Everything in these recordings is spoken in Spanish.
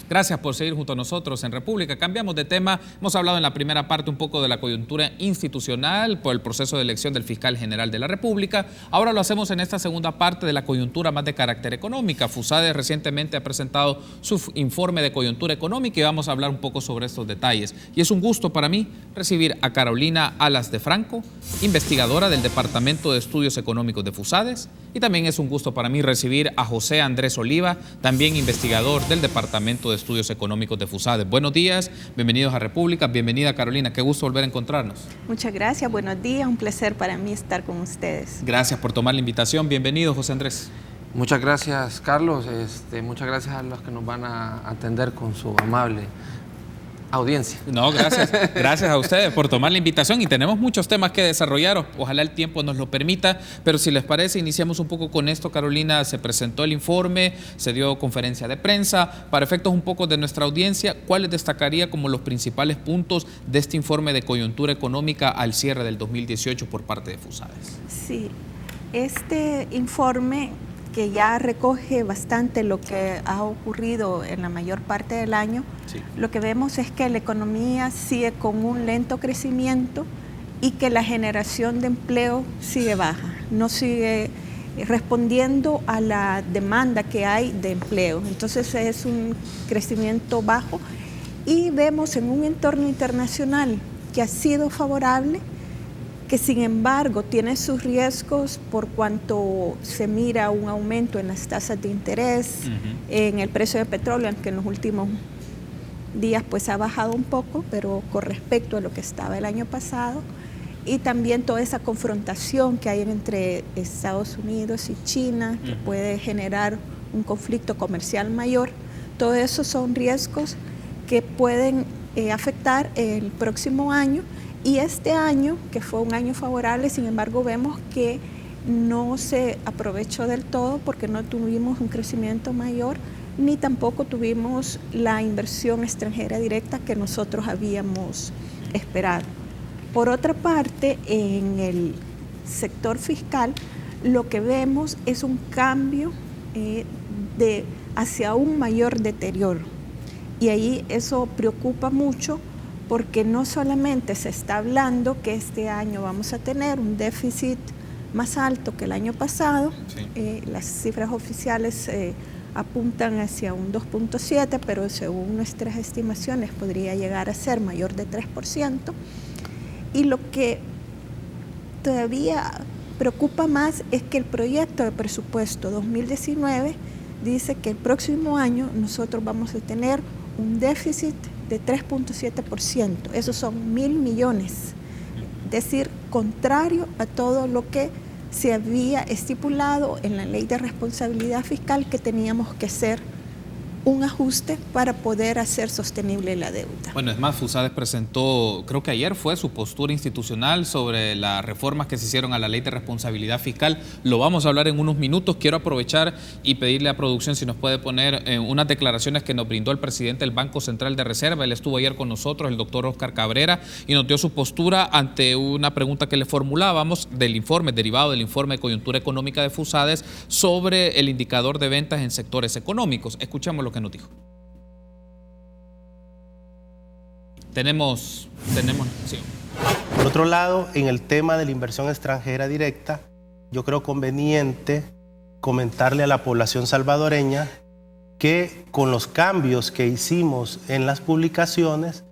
Gracias por seguir junto a nosotros en República. Cambiamos de tema. Hemos hablado en la primera parte un poco de la coyuntura institucional por el proceso de elección del fiscal general de la República. Ahora lo hacemos en esta segunda parte de la coyuntura más de carácter económica. FUSADES recientemente ha presentado su informe de coyuntura económica y vamos a hablar un poco sobre estos detalles. Y es un gusto para mí recibir a Carolina Alas de Franco, investigadora del Departamento de Estudios Económicos de FUSADES. Y también es un gusto para mí recibir a José Andrés Oliva, también investigador del Departamento de Estudios Económicos de FUSADES. Buenos días, bienvenidos a República, bienvenida Carolina, qué gusto volver a encontrarnos. Muchas gracias, buenos días, un placer para mí estar con ustedes. Gracias por tomar la invitación, bienvenido José Andrés. Muchas gracias Carlos, muchas gracias a los que nos van a atender con su amable audiencia. No, gracias a ustedes por tomar la invitación y tenemos muchos temas que desarrollar, ojalá el tiempo nos lo permita, pero si les parece iniciamos un poco con esto. Carolina, se presentó el informe, se dio conferencia de prensa, para efectos un poco de nuestra audiencia, ¿cuáles destacaría como los principales puntos de este informe de coyuntura económica al cierre del 2018 por parte de FUSADES? Sí, este informe que ya recoge bastante lo que ha ocurrido en la mayor parte del año, sí. Lo que vemos es que la economía sigue con un lento crecimiento y que la generación de empleo sigue baja, no sigue respondiendo a la demanda que hay de empleo. Entonces es un crecimiento bajo y vemos en un entorno internacional que ha sido favorable, que sin embargo tiene sus riesgos por cuanto se mira un aumento en las tasas de interés, en el precio de petróleo, aunque en los últimos días pues ha bajado un poco, pero con respecto a lo que estaba el año pasado, y también toda esa confrontación que hay entre Estados Unidos y China, que puede generar un conflicto comercial mayor. Todo eso son riesgos que pueden afectar el próximo año. Y este año, que fue un año favorable, sin embargo, vemos que no se aprovechó del todo porque no tuvimos un crecimiento mayor, ni tampoco tuvimos la inversión extranjera directa que nosotros habíamos esperado. Por otra parte, en el sector fiscal, lo que vemos es un cambio hacia un mayor deterioro. Y ahí eso preocupa mucho, porque no solamente se está hablando que este año vamos a tener un déficit más alto que el año pasado, sí. Las cifras oficiales apuntan hacia un 2.7, pero según nuestras estimaciones podría llegar a ser mayor de 3%. Y lo que todavía preocupa más es que el proyecto de presupuesto 2019 dice que el próximo año nosotros vamos a tener un déficit de 3.7%, esos son 1.000 millones, es decir, contrario a todo lo que se había estipulado en la ley de responsabilidad fiscal, que teníamos que hacer un ajuste para poder hacer sostenible la deuda. Bueno, es más, FUSADES presentó, creo que ayer fue su postura institucional sobre las reformas que se hicieron a la ley de responsabilidad fiscal. Lo vamos a hablar en unos minutos. Quiero aprovechar y pedirle a producción si nos puede poner unas declaraciones que nos brindó el presidente del Banco Central de Reserva. Él estuvo ayer con nosotros, el doctor Oscar Cabrera, y nos dio su postura ante una pregunta que le formulábamos del informe, derivado del informe de coyuntura económica de FUSADES sobre el indicador de ventas en sectores económicos. Escuchemos lo que nos dijo. Tenemos, sí. Por otro lado, en el tema de la inversión extranjera directa, yo creo conveniente comentarle a la población salvadoreña que con los cambios que hicimos en las publicaciones,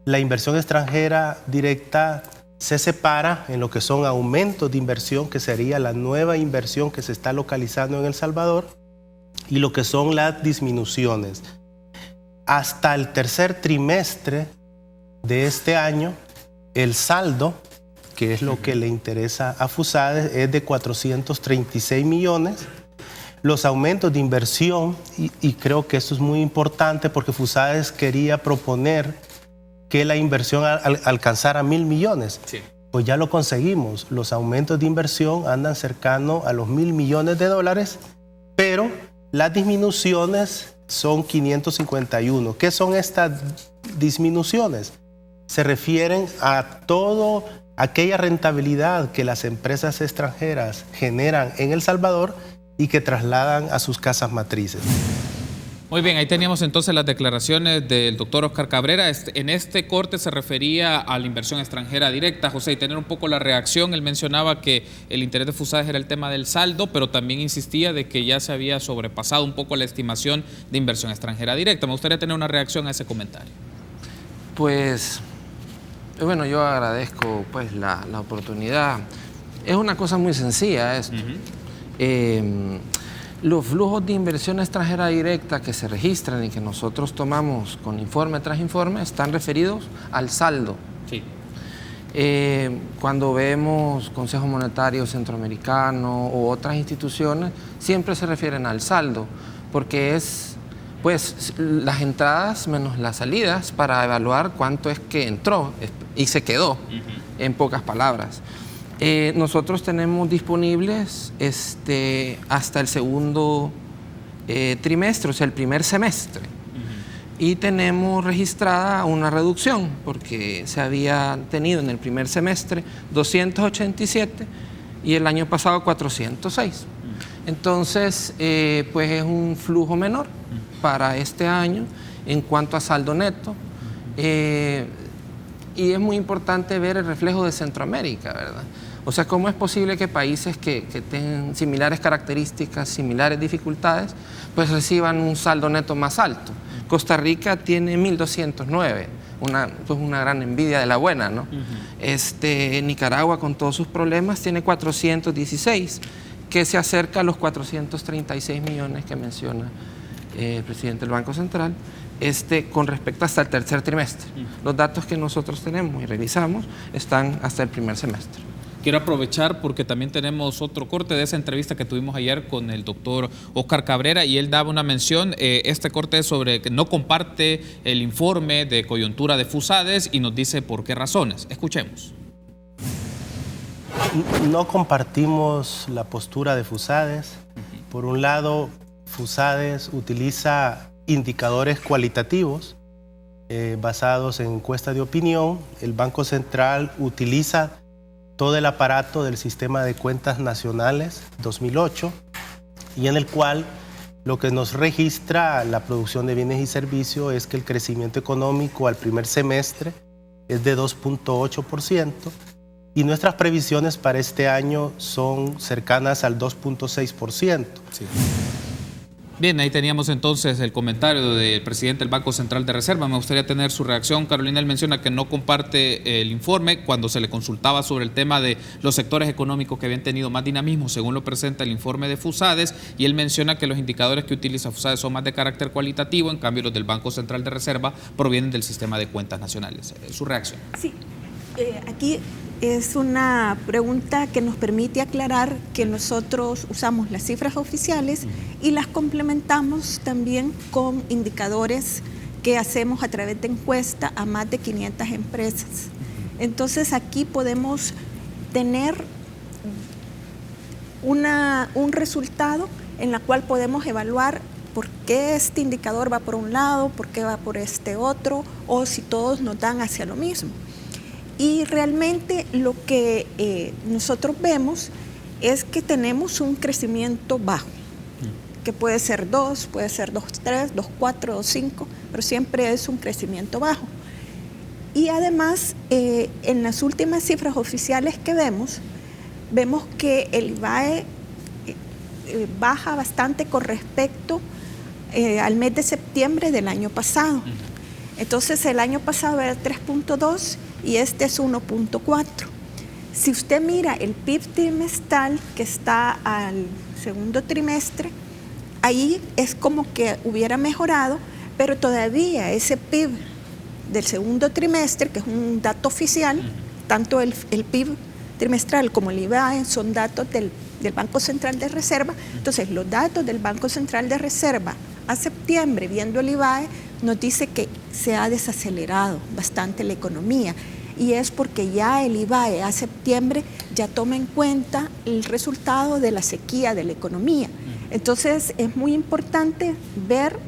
la inversión extranjera directa se separa en lo que son aumentos de inversión, que sería la nueva inversión que se está localizando en El Salvador, y lo que son las disminuciones. Hasta el tercer trimestre de este año, el saldo, que es lo que le interesa a FUSADES, es de 436 millones. Los aumentos de inversión, y creo que esto es muy importante porque FUSADES quería proponer que la inversión alcanzara 1.000 millones. Sí. Pues ya lo conseguimos. Los aumentos de inversión andan cercano a los 1.000 millones de dólares, pero las disminuciones son 551. ¿Qué son estas disminuciones? Se refieren a toda aquella rentabilidad que las empresas extranjeras generan en El Salvador y que trasladan a sus casas matrices. Muy bien, ahí teníamos entonces las declaraciones del doctor Oscar Cabrera. En este corte se refería a la inversión extranjera directa, José, y tener un poco la reacción. Él mencionaba que el interés de FUSADES era el tema del saldo, pero también insistía de que ya se había sobrepasado un poco la estimación de inversión extranjera directa. Me gustaría tener una reacción a ese comentario. Pues, bueno, yo agradezco pues la oportunidad. Es una cosa muy sencilla esto. Los flujos de inversión extranjera directa que se registran y que nosotros tomamos con informe tras informe están referidos al saldo. Sí. Cuando vemos Consejo Monetario Centroamericano u otras instituciones, siempre se refieren al saldo, porque es pues las entradas menos las salidas para evaluar cuánto es que entró y se quedó, en pocas palabras. Nosotros tenemos disponibles hasta el segundo trimestre, o sea, el primer semestre. Y tenemos registrada una reducción, porque se había tenido en el primer semestre 287 y el año pasado 406. Entonces, pues es un flujo menor para este año en cuanto a saldo neto. Y es muy importante ver el reflejo de Centroamérica, ¿verdad? O sea, ¿cómo es posible que países que tengan similares características, similares dificultades, pues reciban un saldo neto más alto? Costa Rica tiene 1.209, una gran envidia de la buena, ¿no? Nicaragua, con todos sus problemas, tiene 416, que se acerca a los 436 millones que menciona el presidente del Banco Central. Con respecto hasta el tercer trimestre. Los datos que nosotros tenemos y revisamos están hasta el primer semestre. Quiero aprovechar porque también tenemos otro corte de esa entrevista que tuvimos ayer con el doctor Oscar Cabrera, y él daba una mención. Este corte es sobre que no comparte el informe de coyuntura de FUSADES y nos dice por qué razones. Escuchemos. No compartimos la postura de FUSADES. Por un lado, FUSADES utiliza indicadores cualitativos basados en encuesta de opinión. El Banco Central utiliza todo el aparato del Sistema de Cuentas Nacionales 2008, y en el cual lo que nos registra la producción de bienes y servicios es que el crecimiento económico al primer semestre es de 2.8%, y nuestras previsiones para este año son cercanas al 2.6%. Sí. Bien, ahí teníamos entonces el comentario del presidente del Banco Central de Reserva. Me gustaría tener su reacción. Carolina, él menciona que no comparte el informe cuando se le consultaba sobre el tema de los sectores económicos que habían tenido más dinamismo, según lo presenta el informe de FUSADES, y él menciona que los indicadores que utiliza FUSADES son más de carácter cualitativo, en cambio los del Banco Central de Reserva provienen del Sistema de Cuentas Nacionales. ¿Su reacción? Sí, aquí es una pregunta que nos permite aclarar que nosotros usamos las cifras oficiales y las complementamos también con indicadores que hacemos a través de encuesta a más de 500 empresas. Entonces aquí podemos tener un resultado en la cual podemos evaluar por qué este indicador va por un lado, por qué va por este otro, o si todos nos dan hacia lo mismo. Y realmente lo que nosotros vemos es que tenemos un crecimiento bajo, que puede ser 2, puede ser 2.3, 2.4, 2.5, pero siempre es un crecimiento bajo. Y además, en las últimas cifras oficiales que vemos que el IVAE baja bastante con respecto al mes de septiembre del año pasado. Entonces, el año pasado era 3.2 y este es 1.4. Si usted mira el PIB trimestral que está al segundo trimestre, ahí es como que hubiera mejorado, pero todavía ese PIB del segundo trimestre, que es un dato oficial, tanto el PIB trimestral como el IVA son datos del Banco Central de Reserva. Entonces, los datos del Banco Central de Reserva a septiembre, viendo el IVAE, nos dice que se ha desacelerado bastante la economía, y es porque ya el IVAE a septiembre ya toma en cuenta el resultado de la sequía de la economía. Entonces es muy importante ver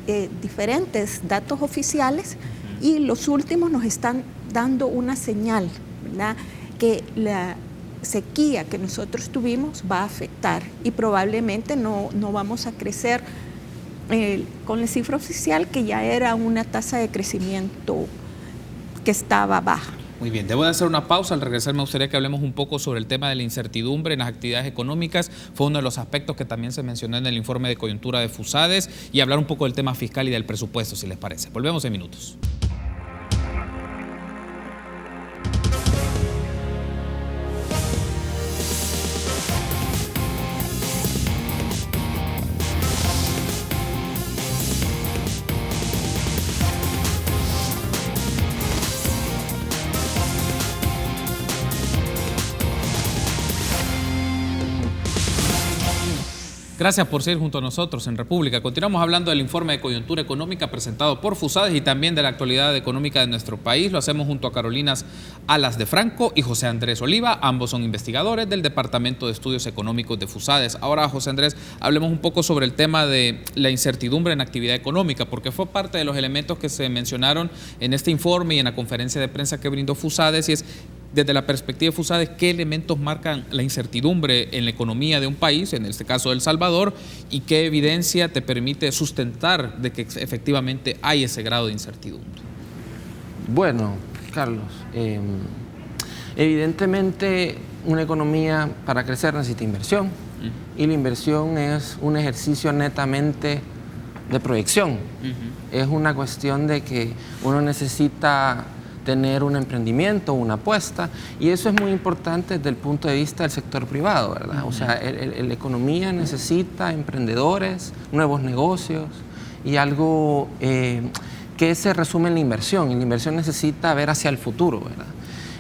diferentes datos oficiales, y los últimos nos están dando una señal, ¿verdad?, que la sequía que nosotros tuvimos va a afectar y probablemente no vamos a crecer con la cifra oficial, que ya era una tasa de crecimiento que estaba baja. Muy bien, debo de hacer una pausa. Al regresar me gustaría que hablemos un poco sobre el tema de la incertidumbre en las actividades económicas. Fue uno de los aspectos que también se mencionó en el informe de coyuntura de FUSADES, y hablar un poco del tema fiscal y del presupuesto, si les parece. Volvemos en minutos. Gracias por seguir junto a nosotros en República. Continuamos hablando del informe de coyuntura económica presentado por FUSADES y también de la actualidad económica de nuestro país. Lo hacemos junto a Carolina Alas de Franco y José Andrés Oliva. Ambos son investigadores del Departamento de Estudios Económicos de FUSADES. Ahora, José Andrés, hablemos un poco sobre el tema de la incertidumbre en actividad económica, porque fue parte de los elementos que se mencionaron en este informe y en la conferencia de prensa que brindó FUSADES, y es, desde la perspectiva de FUSADES, ¿qué elementos marcan la incertidumbre en la economía de un país, en este caso El Salvador, y qué evidencia te permite sustentar de que efectivamente hay ese grado de incertidumbre? Bueno, Carlos, evidentemente una economía para crecer necesita inversión, y la inversión es un ejercicio netamente de proyección. Es una cuestión de que uno necesita tener un emprendimiento, una apuesta, y eso es muy importante desde el punto de vista del sector privado, ¿verdad? O sea, la economía necesita emprendedores, nuevos negocios y algo que se resume en la inversión, y la inversión necesita ver hacia el futuro, ¿verdad?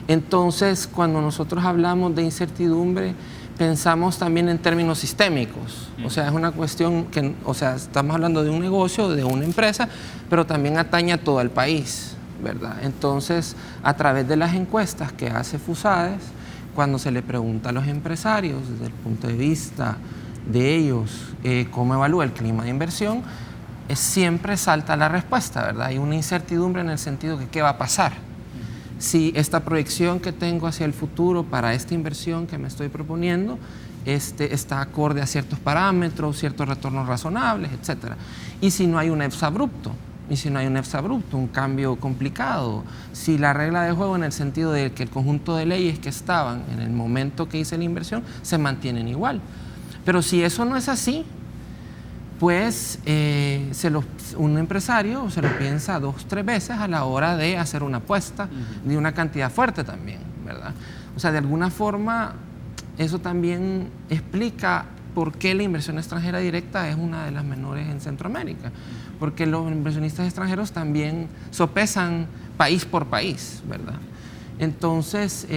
Entonces, cuando nosotros hablamos de incertidumbre, pensamos también en términos sistémicos. O sea, es una cuestión que, o sea, estamos hablando de un negocio, de una empresa, pero también atañe a todo el país, ¿verdad? Entonces, a través de las encuestas que hace FUSADES, cuando se le pregunta a los empresarios desde el punto de vista de ellos cómo evalúa el clima de inversión, siempre salta la respuesta, ¿verdad? Hay una incertidumbre en el sentido de qué va a pasar. Si esta proyección que tengo hacia el futuro para esta inversión que me estoy proponiendo está acorde a ciertos parámetros, ciertos retornos razonables, etc. Y si no hay un exabrupto, un cambio complicado, si la regla de juego en el sentido de que el conjunto de leyes que estaban en el momento que hice la inversión se mantienen igual. Pero si eso no es así, pues un empresario se lo piensa 2 o 3 veces a la hora de hacer una apuesta de una cantidad fuerte también, ¿verdad? O sea, de alguna forma eso también explica por qué la inversión extranjera directa es una de las menores en Centroamérica, porque los inversionistas extranjeros también sopesan país por país, ¿verdad? Entonces,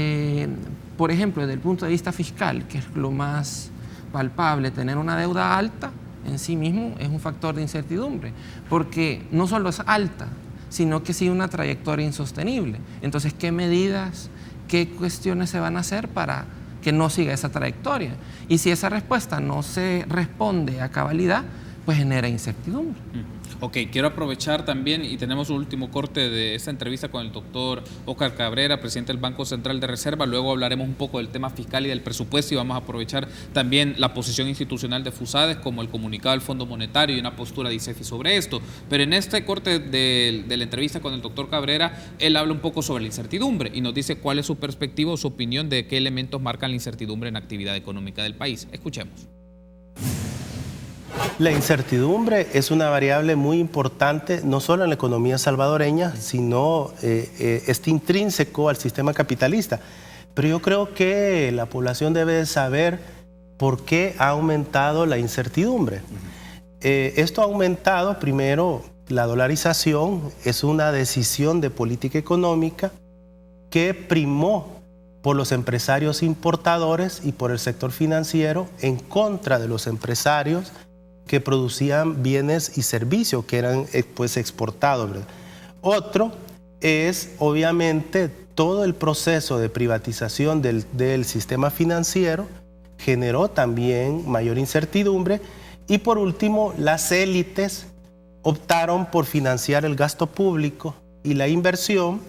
por ejemplo, desde el punto de vista fiscal, que es lo más palpable, tener una deuda alta en sí mismo es un factor de incertidumbre, porque no solo es alta, sino que sigue una trayectoria insostenible. Entonces, ¿qué medidas, qué cuestiones se van a hacer para que no siga esa trayectoria? Y si esa respuesta no se responde a cabalidad, pues genera incertidumbre. Ok, quiero aprovechar también, y tenemos un último corte de esta entrevista con el doctor Óscar Cabrera, presidente del Banco Central de Reserva. Luego hablaremos un poco del tema fiscal y del presupuesto, y vamos a aprovechar también la posición institucional de FUSADES, como el comunicado del Fondo Monetario y una postura de ICEFI sobre esto. Pero en este corte de la entrevista con el doctor Cabrera, él habla un poco sobre la incertidumbre y nos dice cuál es su perspectiva o su opinión de qué elementos marcan la incertidumbre en la actividad económica del país. Escuchemos. La incertidumbre es una variable muy importante, no solo en la economía salvadoreña, sino intrínseco al sistema capitalista. Pero yo creo que la población debe saber por qué ha aumentado la incertidumbre. Esto ha aumentado, primero, la dolarización es una decisión de política económica que primó por los empresarios importadores y por el sector financiero en contra de los empresarios que producían bienes y servicios que eran pues exportados, ¿verdad? Otro es obviamente todo el proceso de privatización del sistema financiero generó también mayor incertidumbre. Y por último, las élites optaron por financiar el gasto público y la inversión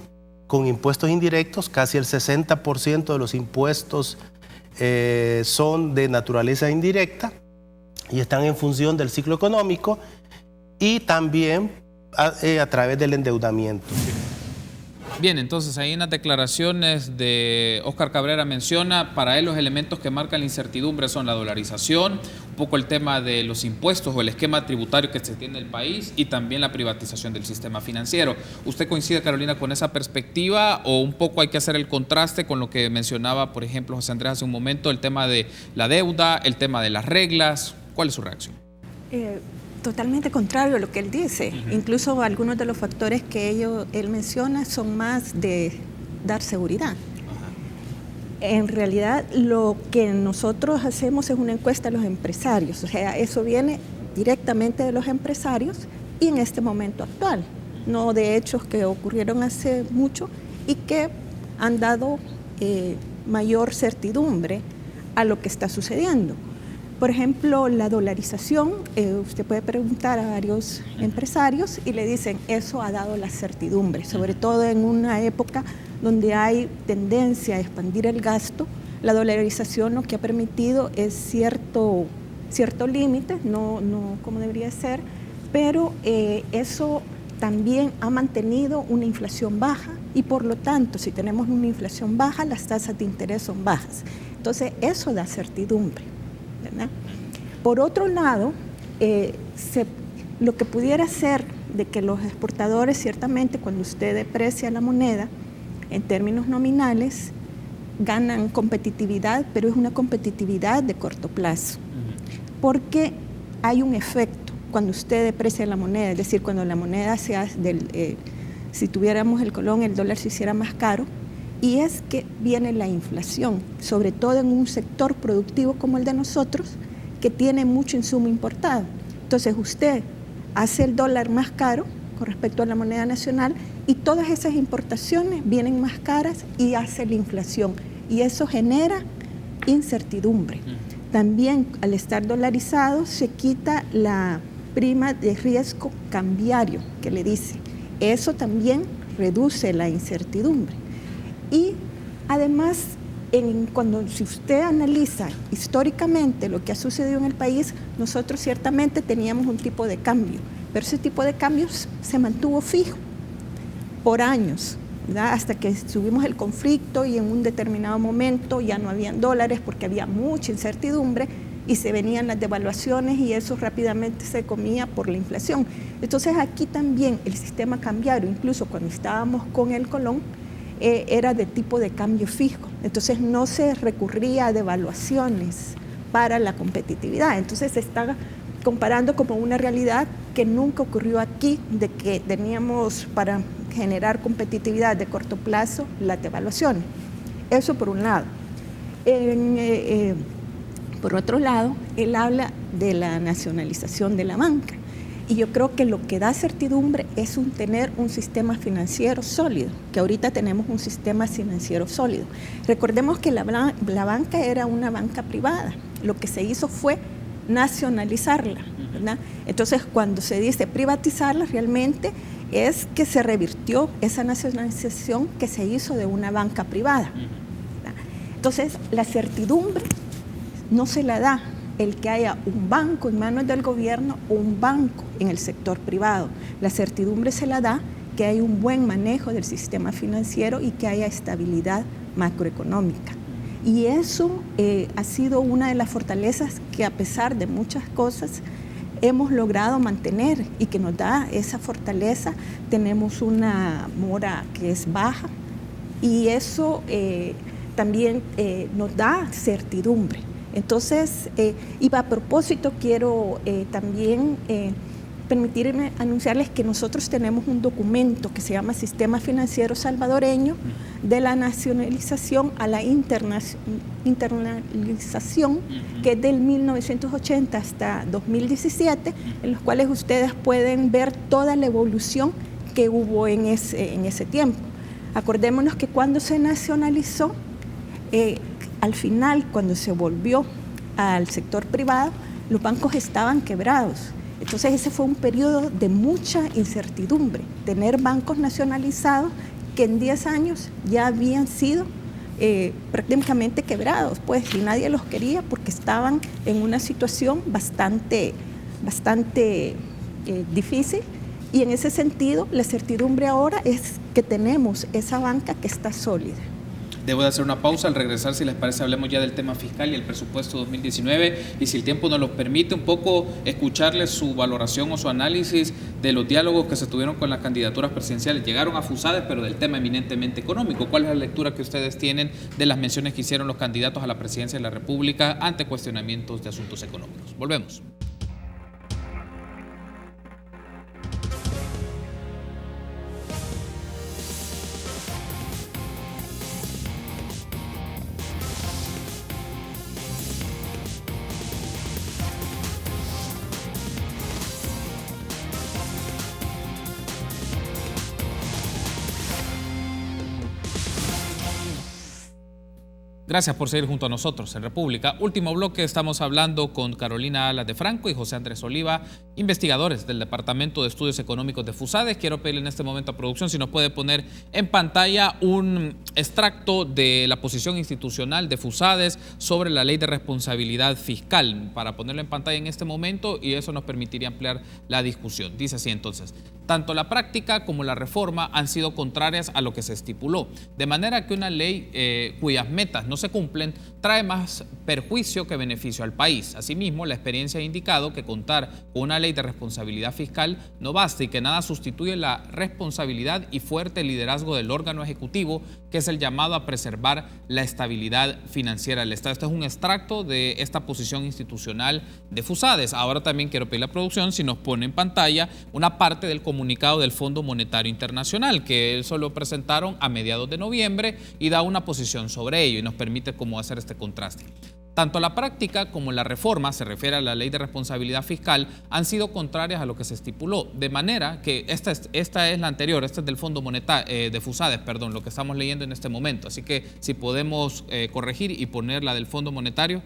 con impuestos indirectos. Casi el 60% de los impuestos son de naturaleza indirecta y están en función del ciclo económico, y también a través del endeudamiento. Bien, entonces ahí en las declaraciones de Óscar Cabrera menciona, para él los elementos que marcan la incertidumbre son la dolarización, un poco el tema de los impuestos o el esquema tributario que se tiene en el país y también la privatización del sistema financiero. ¿Usted coincide, Carolina, con esa perspectiva o un poco hay que hacer el contraste con lo que mencionaba, por ejemplo, José Andrés hace un momento, el tema de la deuda, el tema de las reglas? ¿Cuál es su reacción? Totalmente contrario a lo que él dice. Incluso algunos de los factores que él menciona son más de dar seguridad. En realidad, lo que nosotros hacemos es una encuesta a los empresarios. O sea, eso viene directamente de los empresarios y en este momento actual, no de hechos que ocurrieron hace mucho y que han dado mayor certidumbre a lo que está sucediendo. Por ejemplo, la dolarización, usted puede preguntar a varios empresarios y le dicen, eso ha dado la certidumbre, sobre todo en una época donde hay tendencia a expandir el gasto. La dolarización lo que ha permitido es cierto límite, no como debería ser, pero eso también ha mantenido una inflación baja y por lo tanto, si tenemos una inflación baja, las tasas de interés son bajas. Entonces, eso da certidumbre, ¿verdad? Por otro lado, lo que pudiera ser de que los exportadores, ciertamente, cuando usted deprecia la moneda, en términos nominales, ganan competitividad, pero es una competitividad de corto plazo. Porque hay un efecto cuando usted deprecia la moneda, es decir, cuando la moneda se hace si tuviéramos el colón, el dólar se hiciera más caro, y es que viene la inflación, sobre todo en un sector productivo como el de nosotros, que tiene mucho insumo importado. Entonces usted hace el dólar más caro con respecto a la moneda nacional y todas esas importaciones vienen más caras y hace la inflación. Y eso genera incertidumbre. También al estar dolarizado se quita la prima de riesgo cambiario que le dice. Eso también reduce la incertidumbre. Y además, si usted analiza históricamente lo que ha sucedido en el país, nosotros ciertamente teníamos un tipo de cambio, pero ese tipo de cambios se mantuvo fijo por años, ¿verdad? Hasta que tuvimos el conflicto y en un determinado momento ya no habían dólares porque había mucha incertidumbre y se venían las devaluaciones y eso rápidamente se comía por la inflación. Entonces aquí también el sistema cambiario, incluso cuando estábamos con el colón, era de tipo de cambio fijo, entonces no se recurría a devaluaciones para la competitividad. Entonces se está comparando como una realidad que nunca ocurrió aquí, de que teníamos para generar competitividad de corto plazo las devaluaciones. Eso por un lado. Por otro lado, él habla de la nacionalización de la banca. Y yo creo que lo que da certidumbre es tener un sistema financiero sólido, que ahorita tenemos un sistema financiero sólido. Recordemos que la banca era una banca privada. Lo que se hizo fue nacionalizarla, ¿verdad? Entonces, cuando se dice privatizarla, realmente es que se revirtió esa nacionalización que se hizo de una banca privada, ¿verdad? Entonces, la certidumbre no se la da el que haya un banco en manos del gobierno o un banco en el sector privado. La certidumbre se la da que hay un buen manejo del sistema financiero y que haya estabilidad macroeconómica. Y eso ha sido una de las fortalezas que, a pesar de muchas cosas, hemos logrado mantener y que nos da esa fortaleza. Tenemos una mora que es baja y eso también nos da certidumbre. Entonces, y a propósito, quiero también permitirme anunciarles que nosotros tenemos un documento que se llama Sistema Financiero Salvadoreño, de la nacionalización a la internalización, que es del 1980 hasta 2017, en los cuales ustedes pueden ver toda la evolución que hubo en ese tiempo. Acordémonos que cuando se nacionalizó, al final, cuando se volvió al sector privado, los bancos estaban quebrados. Entonces ese fue un periodo de mucha incertidumbre, tener bancos nacionalizados que en 10 años ya habían sido prácticamente quebrados, pues, y nadie los quería porque estaban en una situación bastante difícil. Y en ese sentido, la certidumbre ahora es que tenemos esa banca que está sólida. Debo de hacer una pausa. Al regresar, si les parece, hablemos ya del tema fiscal y el presupuesto 2019, y si el tiempo nos lo permite, un poco escucharles su valoración o su análisis de los diálogos que se tuvieron con las candidaturas presidenciales. Llegaron a FUSADES, pero del tema eminentemente económico. ¿Cuál es la lectura que ustedes tienen de las menciones que hicieron los candidatos a la presidencia de la República ante cuestionamientos de asuntos económicos? Volvemos. Gracias por seguir junto a nosotros en República. Último bloque, estamos hablando con Carolina Alas de Franco y José Andrés Oliva, investigadores del Departamento de Estudios Económicos de FUSADES. Quiero pedirle en este momento a producción si nos puede poner en pantalla un extracto de la posición institucional de FUSADES sobre la Ley de Responsabilidad Fiscal, para ponerlo en pantalla en este momento, y eso nos permitiría ampliar la discusión. Dice así entonces: tanto la práctica como la reforma han sido contrarias a lo que se estipuló, de manera que una ley cuyas metas no se cumplen trae más perjuicio que beneficio al país. Asimismo, la experiencia ha indicado que contar con una ley de responsabilidad fiscal no basta y que nada sustituye la responsabilidad y fuerte liderazgo del órgano ejecutivo, que es el llamado a preservar la estabilidad financiera del Estado. Este es un extracto de esta posición institucional de FUSADES. Ahora también quiero pedir a la producción si nos pone en pantalla una parte del comunicado del Fondo Monetario Internacional, que eso lo presentaron a mediados de noviembre y da una posición sobre ello y nos permite cómo hacer este contraste. Tanto la práctica como la reforma, se refiere a la Ley de Responsabilidad Fiscal, han sido contrarias a lo que se estipuló, de manera que esta es la anterior, esta es del Fondo Monetario, de FUSADES, perdón, lo que estamos leyendo en este momento. Así que si podemos corregir y poner la del Fondo Monetario.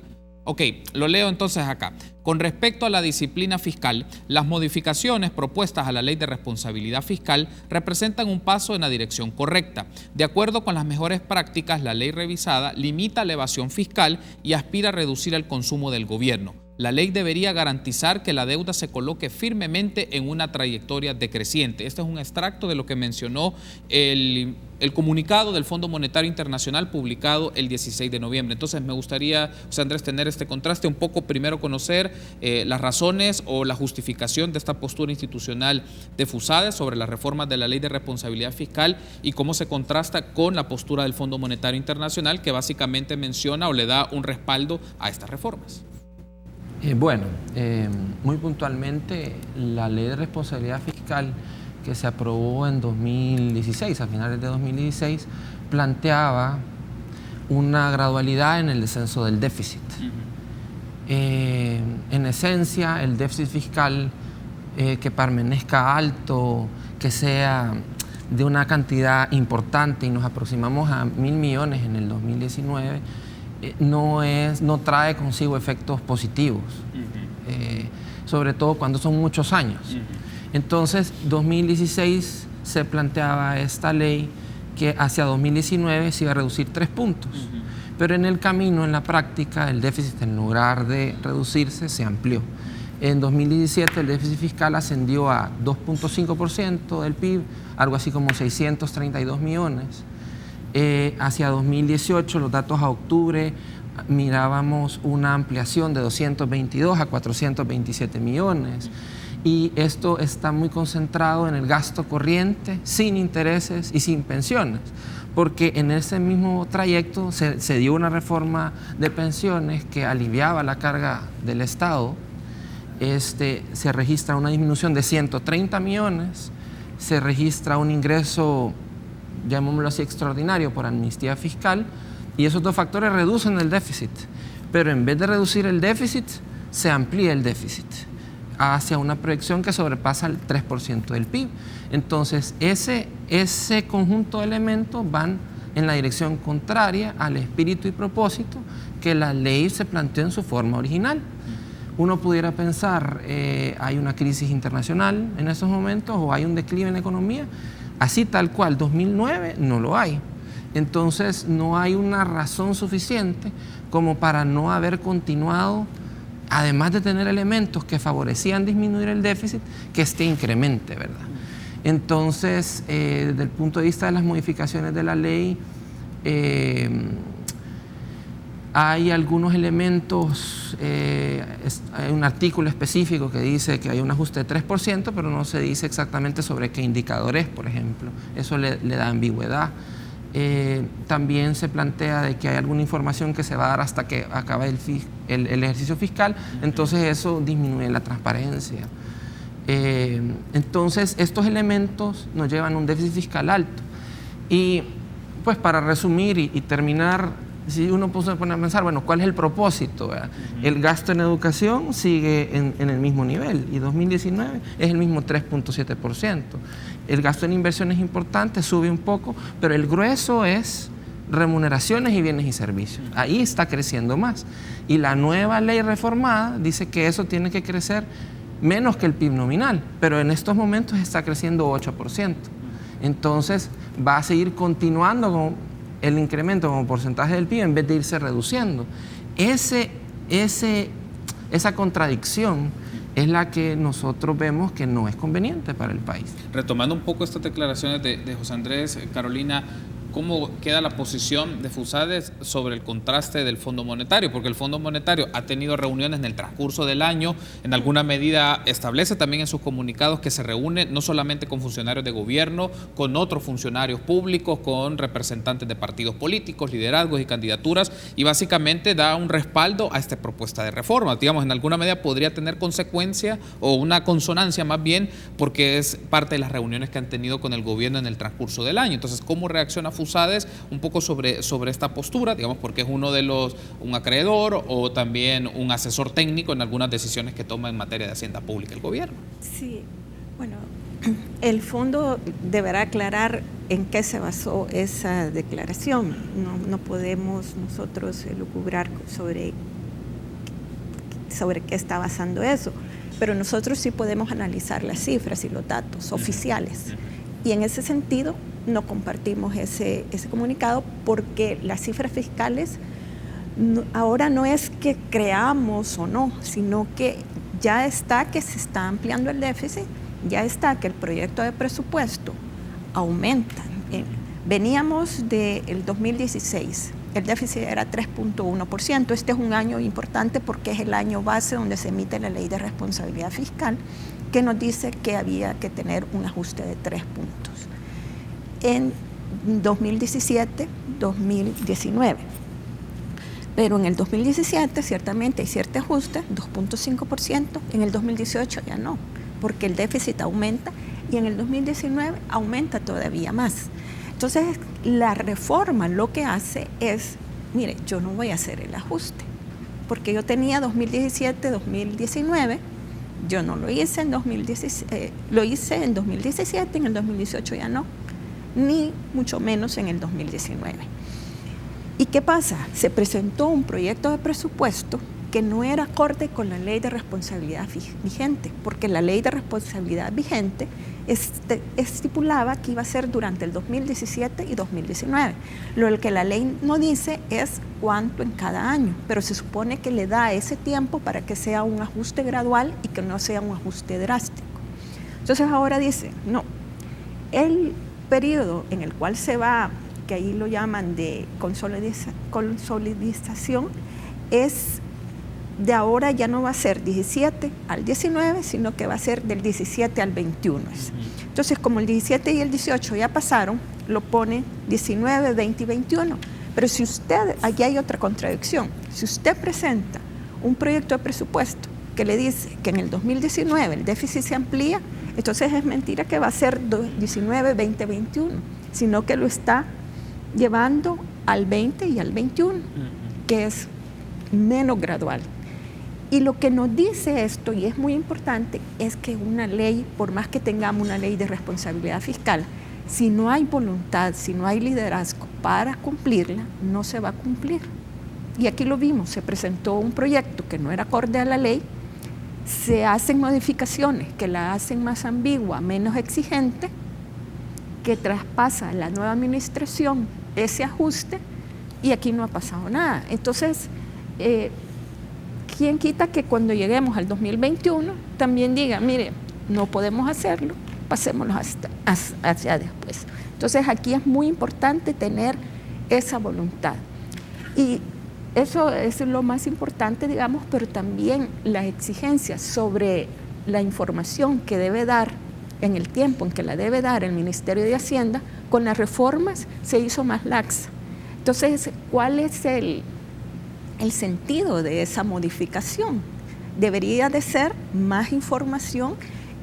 Ok, lo leo entonces acá. Con respecto a la disciplina fiscal, las modificaciones propuestas a la Ley de Responsabilidad Fiscal representan un paso en la dirección correcta. De acuerdo con las mejores prácticas, la ley revisada limita la evasión fiscal y aspira a reducir el consumo del gobierno. La ley debería garantizar que la deuda se coloque firmemente en una trayectoria decreciente. Este es un extracto de lo que mencionó el comunicado del Fondo Monetario Internacional publicado el 16 de noviembre. Entonces me gustaría, José Andrés, tener este contraste, un poco primero conocer las razones o la justificación de esta postura institucional de FUSADES sobre las reformas de la Ley de Responsabilidad Fiscal y cómo se contrasta con la postura del Fondo Monetario Internacional, que básicamente menciona o le da un respaldo a estas reformas. Muy puntualmente, la Ley de Responsabilidad Fiscal que se aprobó en 2016, a finales de 2016, planteaba una gradualidad en el descenso del déficit. En esencia, el déficit fiscal que permanezca alto, que sea de una cantidad importante, y nos aproximamos a 1.000 millones en el 2019, no trae consigo efectos positivos, sobre todo cuando son muchos años. Entonces, 2016 se planteaba esta ley que hacia 2019 se iba a reducir 3 puntos, pero en el camino, en la práctica, el déficit, en lugar de reducirse, se amplió. En 2017 el déficit fiscal ascendió a 2.5% del PIB, algo así como 632 millones. Hacia 2018, los datos a octubre, mirábamos una ampliación de 222 a 427 millones. Y esto está muy concentrado en el gasto corriente, sin intereses y sin pensiones, porque en ese mismo trayecto se dio una reforma de pensiones que aliviaba la carga del Estado. Se registra una disminución de 130 millones, se registra un ingreso, llamémoslo así, extraordinario por amnistía fiscal, y esos 2 factores reducen el déficit, pero en vez de reducir el déficit, se amplía el déficit hacia una proyección que sobrepasa el 3% del PIB. Entonces, ese conjunto de elementos van en la dirección contraria al espíritu y propósito que la ley se planteó en su forma original. Uno pudiera pensar, hay una crisis internacional en estos momentos o hay un declive en la economía. Así tal cual, 2009 no lo hay. Entonces, no hay una razón suficiente como para no haber continuado además de tener elementos que favorecían disminuir el déficit, que incremente, ¿verdad? Entonces, desde el punto de vista de las modificaciones de la ley, hay algunos elementos, hay un artículo específico que dice que hay un ajuste de 3%, pero no se dice exactamente sobre qué indicador es, por ejemplo. Eso le da ambigüedad. También se plantea de que hay alguna información que se va a dar hasta que acabe el ejercicio fiscal, entonces eso disminuye la transparencia. Entonces, estos elementos nos llevan a un déficit fiscal alto. Y pues para resumir y terminar, si uno se pone a pensar, bueno, ¿cuál es el propósito? El gasto en educación sigue en el mismo nivel y 2019 es el mismo 3.7%. El gasto en inversiones importantes sube un poco, pero el grueso es remuneraciones y bienes y servicios. Ahí está creciendo más. Y la nueva ley reformada dice que eso tiene que crecer menos que el PIB nominal, pero en estos momentos está creciendo 8%. Entonces va a seguir continuando con el incremento como porcentaje del PIB en vez de irse reduciendo. Esa contradicción es la que nosotros vemos que no es conveniente para el país. Retomando un poco estas declaraciones de José Andrés, Carolina, ¿cómo queda la posición de FUSADES sobre el contraste del Fondo Monetario? Porque el Fondo Monetario ha tenido reuniones en el transcurso del año, en alguna medida establece también en sus comunicados que se reúne no solamente con funcionarios de gobierno, con otros funcionarios públicos, con representantes de partidos políticos, liderazgos y candidaturas, y básicamente da un respaldo a esta propuesta de reforma. Digamos, en alguna medida podría tener consecuencia o una consonancia más bien, porque es parte de las reuniones que han tenido con el gobierno en el transcurso del año. Entonces, ¿cómo reacciona FUSADES un poco sobre esta postura, digamos, porque es un acreedor o también un asesor técnico en algunas decisiones que toma en materia de hacienda pública el gobierno? Sí, bueno, el fondo deberá aclarar en qué se basó esa declaración. No podemos nosotros elucubrar sobre qué está basando eso, pero nosotros sí podemos analizar las cifras y los datos oficiales. Y en ese sentido no compartimos ese comunicado, porque las cifras fiscales ahora no es que creamos o no, sino que ya está que se está ampliando el déficit, ya está que el proyecto de presupuesto aumenta. Veníamos del 2016, el déficit era 3.1%. Este es un año importante porque es el año base donde se emite la ley de responsabilidad fiscal, que nos dice que había que tener un ajuste de 3 puntos. En 2017, 2019. Pero en el 2017 ciertamente hay cierto ajuste, 2.5%, en el 2018 ya no, porque el déficit aumenta y en el 2019 aumenta todavía más. Entonces la reforma lo que hace es, mire, yo no voy a hacer el ajuste, porque yo tenía 2017, 2019, yo no lo hice en 2017, lo hice en 2017, en el 2018 ya no, ni mucho menos en el 2019. ¿Y qué pasa? Se presentó un proyecto de presupuesto que no era acorde con la ley de responsabilidad vigente, porque la ley de responsabilidad vigente estipulaba que iba a ser durante el 2017 y 2019. Lo que la ley no dice es cuánto en cada año, pero se supone que le da ese tiempo para que sea un ajuste gradual y que no sea un ajuste drástico. Entonces ahora dice, no, el periodo en el cual se va, que ahí lo llaman de consolidación, es de ahora ya no va a ser 17 al 19, sino que va a ser del 17 al 21. Entonces, como el 17 y el 18 ya pasaron, lo pone 19, 20 y 21. Pero si usted, aquí hay otra contradicción, si usted presenta un proyecto de presupuesto que le dice que en el 2019 el déficit se amplía, entonces es mentira que va a ser 19, 20, 21, sino que lo está llevando al 20 y al 21, que es menos gradual. Y lo que nos dice esto, y es muy importante, es que una ley, por más que tengamos una ley de responsabilidad fiscal, si no hay voluntad, si no hay liderazgo para cumplirla, no se va a cumplir. Y aquí lo vimos, se presentó un proyecto que no era acorde a la ley, se hacen modificaciones que la hacen más ambigua, menos exigente, que traspasa a la nueva administración ese ajuste, y aquí no ha pasado nada. Entonces, ¿quién quita que cuando lleguemos al 2021 también diga, mire, no podemos hacerlo, pasémoslo hacia después? Entonces aquí es muy importante tener esa voluntad. Y eso es lo más importante, digamos, pero también las exigencias sobre la información que debe dar en el tiempo en que la debe dar el Ministerio de Hacienda, con las reformas se hizo más laxa. Entonces, ¿cuál es el sentido de esa modificación? Debería de ser más información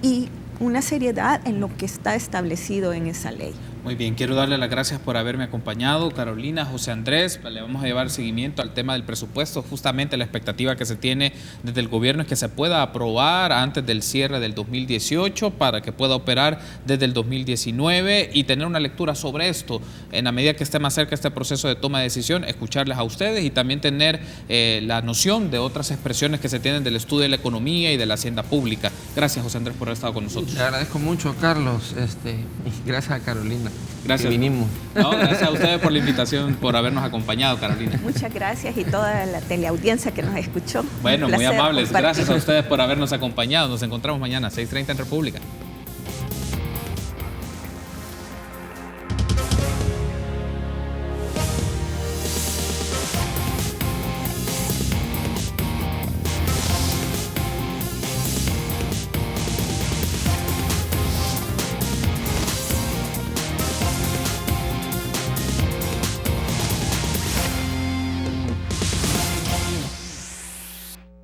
y una seriedad en lo que está establecido en esa ley. Muy bien, quiero darle las gracias por haberme acompañado, Carolina, José Andrés. Le vamos a llevar seguimiento al tema del presupuesto. Justamente la expectativa que se tiene desde el gobierno es que se pueda aprobar antes del cierre del 2018 para que pueda operar desde el 2019 y tener una lectura sobre esto. En la medida que esté más cerca este proceso de toma de decisión, escucharles a ustedes y también tener la noción de otras expresiones que se tienen del estudio de la economía y de la hacienda pública. Gracias, José Andrés, por haber estado con nosotros. Le agradezco mucho, Carlos, y gracias a Carolina. Gracias. Que vinimos. No, gracias a ustedes por la invitación, por habernos acompañado, Carolina. Muchas gracias y toda la teleaudiencia que nos escuchó. Bueno, muy amables. Gracias a ustedes por habernos acompañado. Nos encontramos mañana, 6:30 en República.